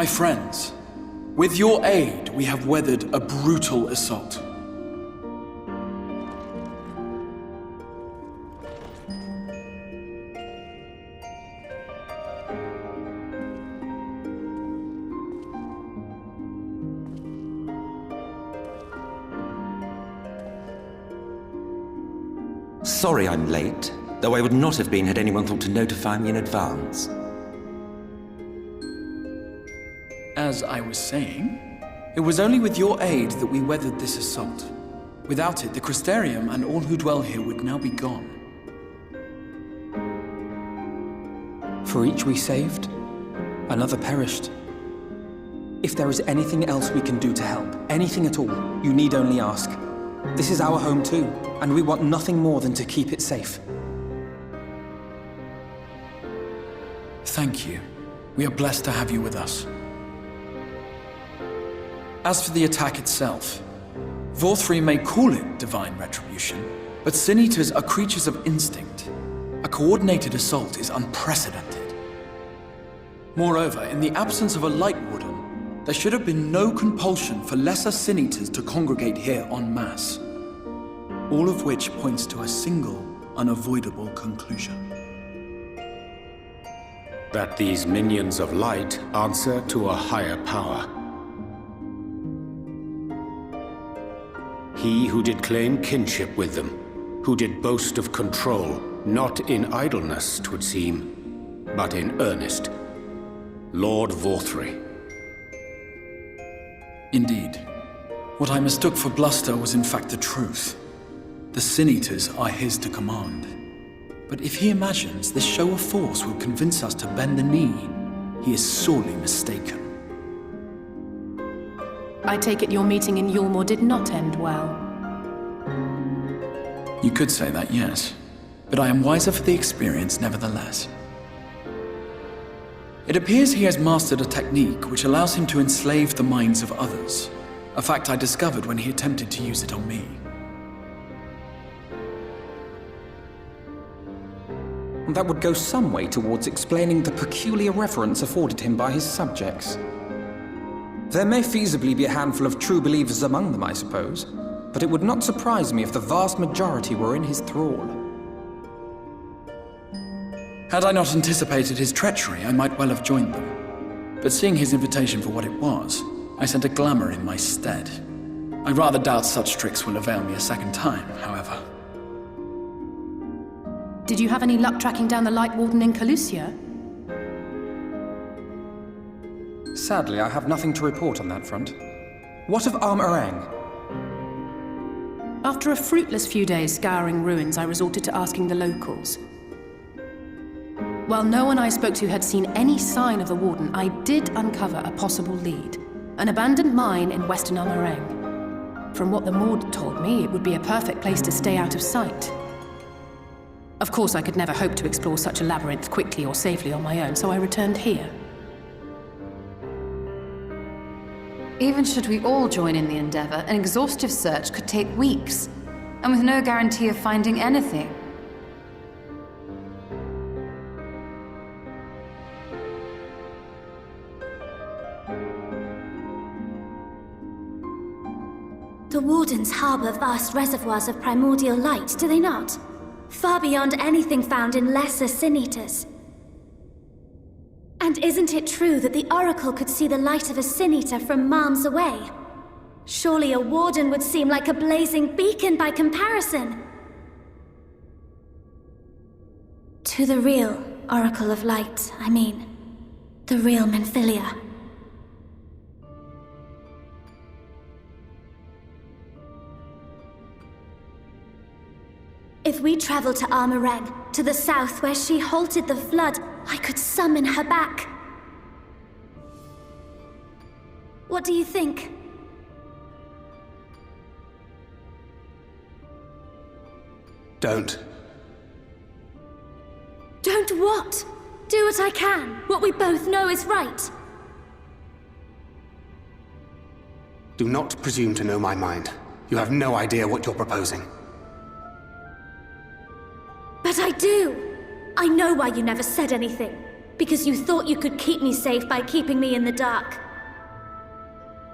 My friends, with your aid, we have weathered a brutal assault. Sorry I'm late, though I would not have been had anyone thought to notify me in advance. As I was saying, it was only with your aid that we weathered this assault. Without it, the Crystarium and all who dwell here would now be gone. For each we saved, another perished. If there is anything else we can do to help, anything at all, you need only ask. This is our home too, and we want nothing more than to keep it safe. Thank you. We are blessed to have you with us. As for the attack itself, Vorthri may call it divine retribution, but Sin Eaters are creatures of instinct. A coordinated assault is unprecedented. Moreover, in the absence of a Light Warden, there should have been no compulsion for lesser Sin Eaters to congregate here en masse. All of which points to a single, unavoidable conclusion. That these minions of light answer to a higher power. He who did claim kinship with them, who did boast of control, not in idleness, 'twould seem, but in earnest. Lord Vorthri. Indeed. What I mistook for bluster was in fact the truth. The Sin Eaters are his to command. But if he imagines this show of force will convince us to bend the knee, he is sorely mistaken. I take it your meeting in Yulmore did not end well. You could say that, yes. But I am wiser for the experience nevertheless. It appears he has mastered a technique which allows him to enslave the minds of others. A fact I discovered when he attempted to use it on me. That would go some way towards explaining the peculiar reverence afforded him by his subjects. There may feasibly be a handful of true believers among them, I suppose, but it would not surprise me if the vast majority were in his thrall. Had I not anticipated his treachery, I might well have joined them. But seeing his invitation for what it was, I sent a glamour in my stead. I rather doubt such tricks will avail me a second time, however. Did you have any luck tracking down the Light Warden in Calusia? Sadly, I have nothing to report on that front. What of Armorang? After a fruitless few days scouring ruins, I resorted to asking the locals. While no one I spoke to had seen any sign of the Warden, I did uncover a possible lead. An abandoned mine in western Armorang. From what the Maud told me, it would be a perfect place to stay out of sight. Of course, I could never hope to explore such a labyrinth quickly or safely on my own, so I returned here. Even should we all join in the endeavor, an exhaustive search could take weeks, and with no guarantee of finding anything. The Wardens harbor vast reservoirs of primordial light, do they not? Far beyond anything found in lesser Sin Eaters. And isn't it true that the Oracle could see the light of a Sin Eater from miles away? Surely a Warden would seem like a blazing beacon by comparison. To the real Oracle of Light, I mean. The real Menphilia. If we travel to Armorang, to the south where she halted the flood, I could summon her back. What do you think? Don't. Don't what? Do what I can. What we both know is right. Do not presume to know my mind. You have no idea what you're proposing. But I do! I know why you never said anything. because you thought you could keep me safe by keeping me in the dark.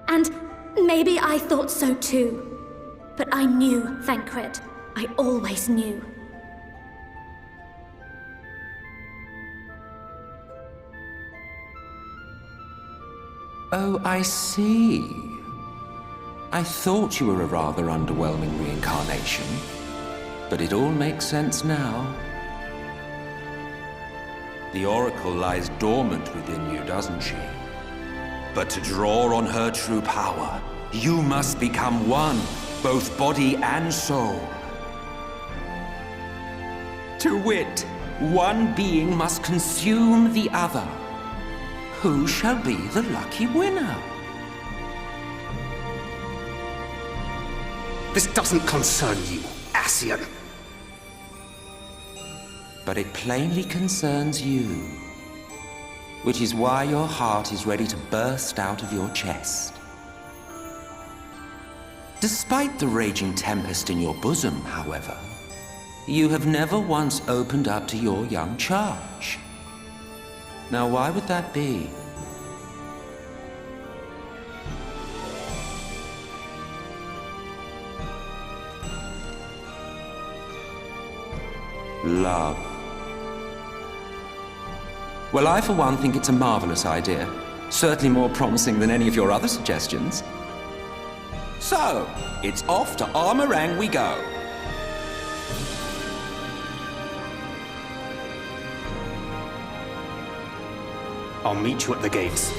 And maybe I thought so too. But I knew, Thancred. I always knew. Oh, I see. I thought you were a rather underwhelming reincarnation, but it all makes sense now. The Oracle lies dormant within you, doesn't she? But to draw on her true power, you must become one, both body and soul. To wit, one being must consume the other. Who shall be the lucky winner? This doesn't concern you, Ascian. But it plainly concerns you. Which is why your heart is ready to burst out of your chest. Despite the raging tempest in your bosom, however, you have never once opened up to your young charge. Now, why would that be? Love. Well, I for one think it's a marvelous idea. Certainly more promising than any of your other suggestions. So, it's off to Armorang we go. I'll meet you at the gates.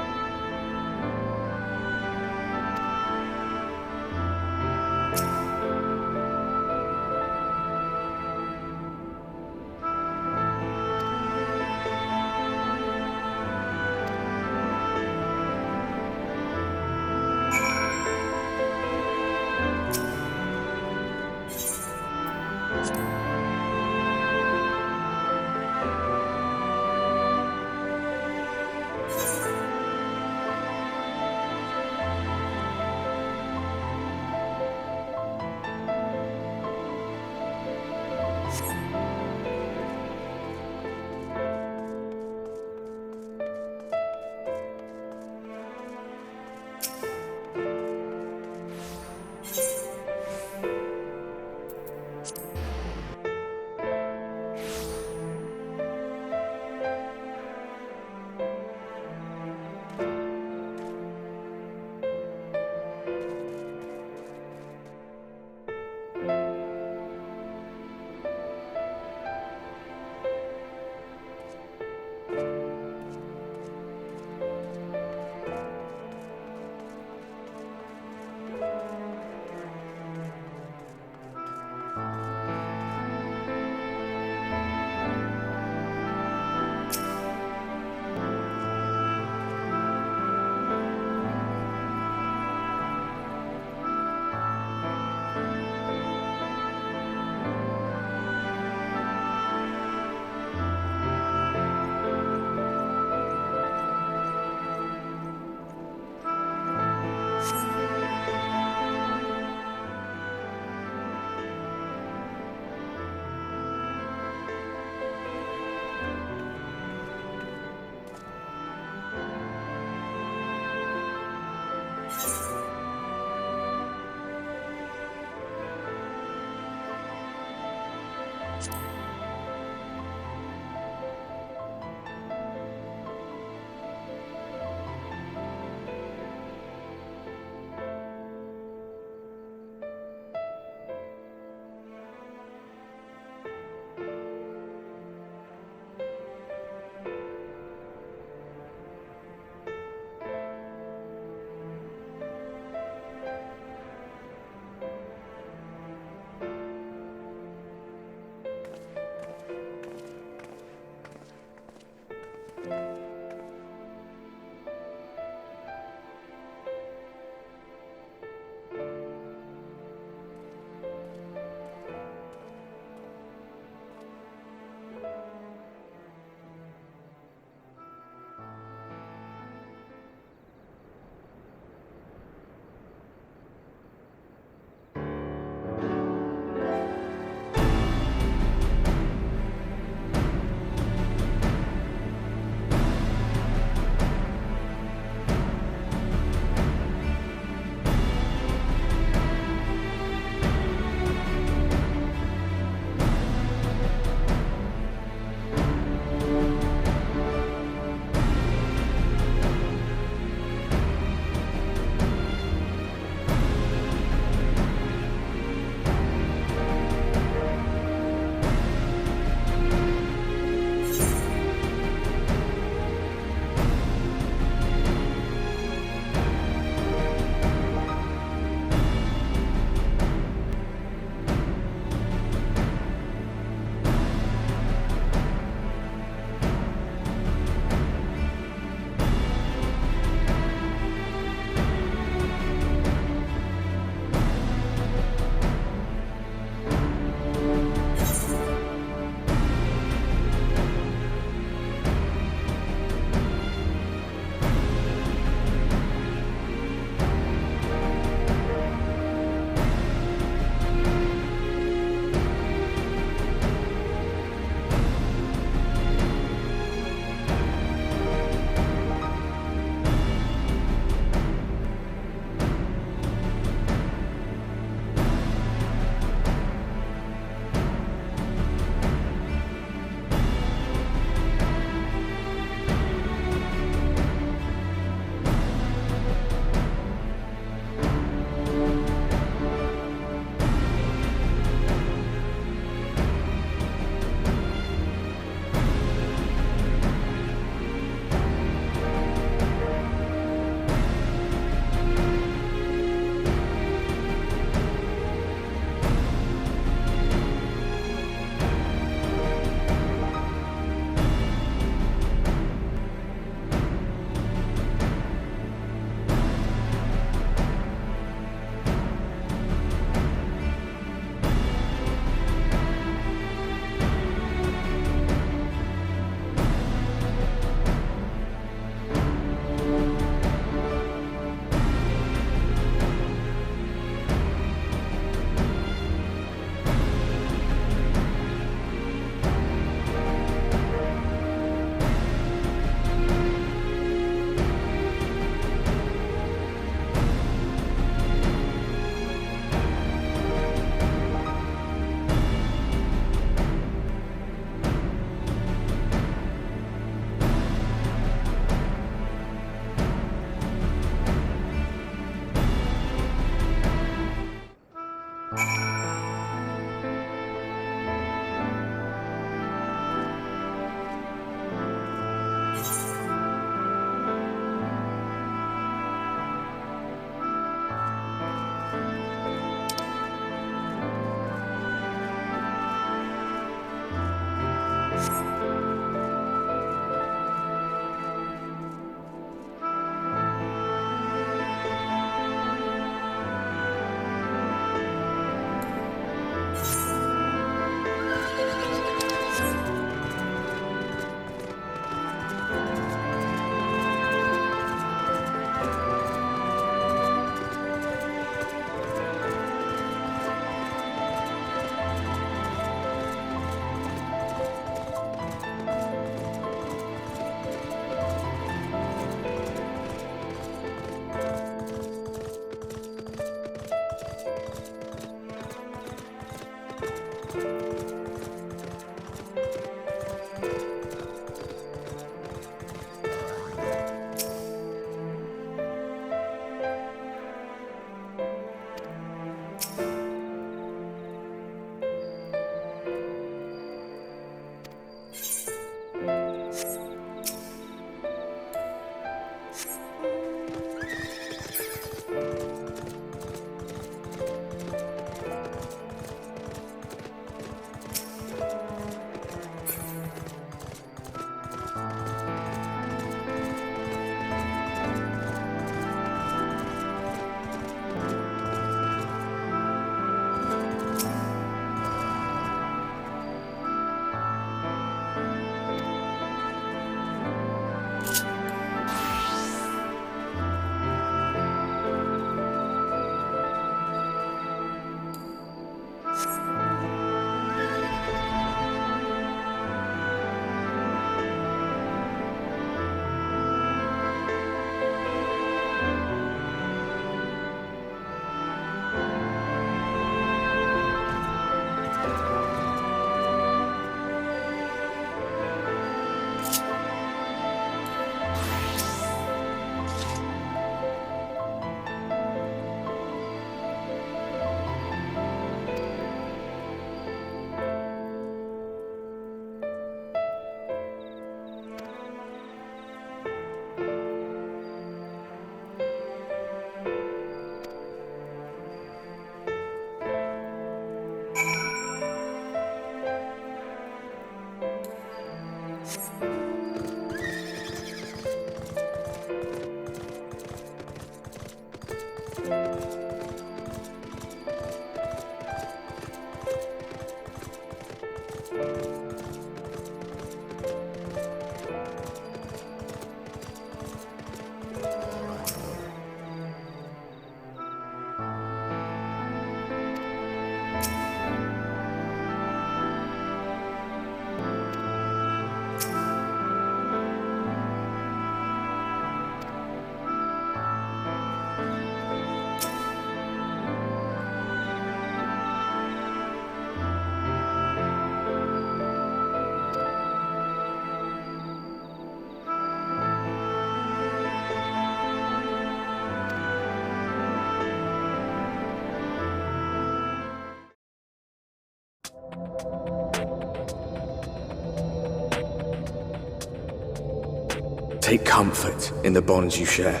Take comfort in the bonds you share.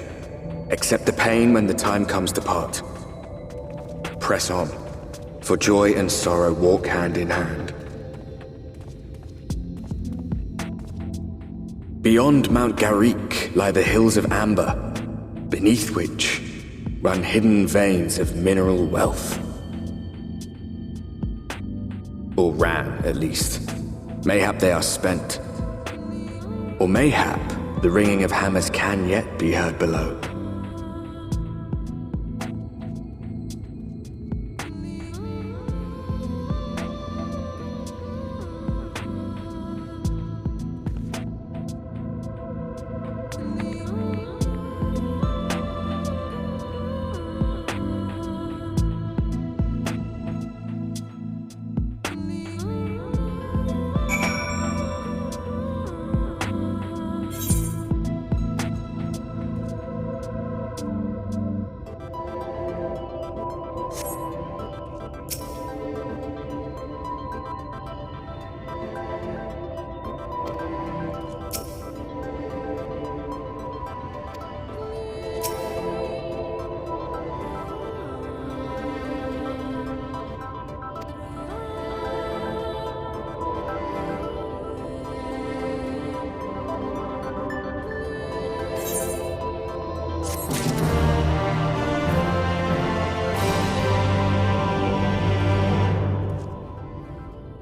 Accept the pain when the time comes to part. Press on, for joy and sorrow walk hand in hand. Beyond Mount Garrick lie the hills of Amber, beneath which run hidden veins of mineral wealth. Or ran, at least. Mayhap they are spent. Or mayhap the ringing of hammers can yet be heard below.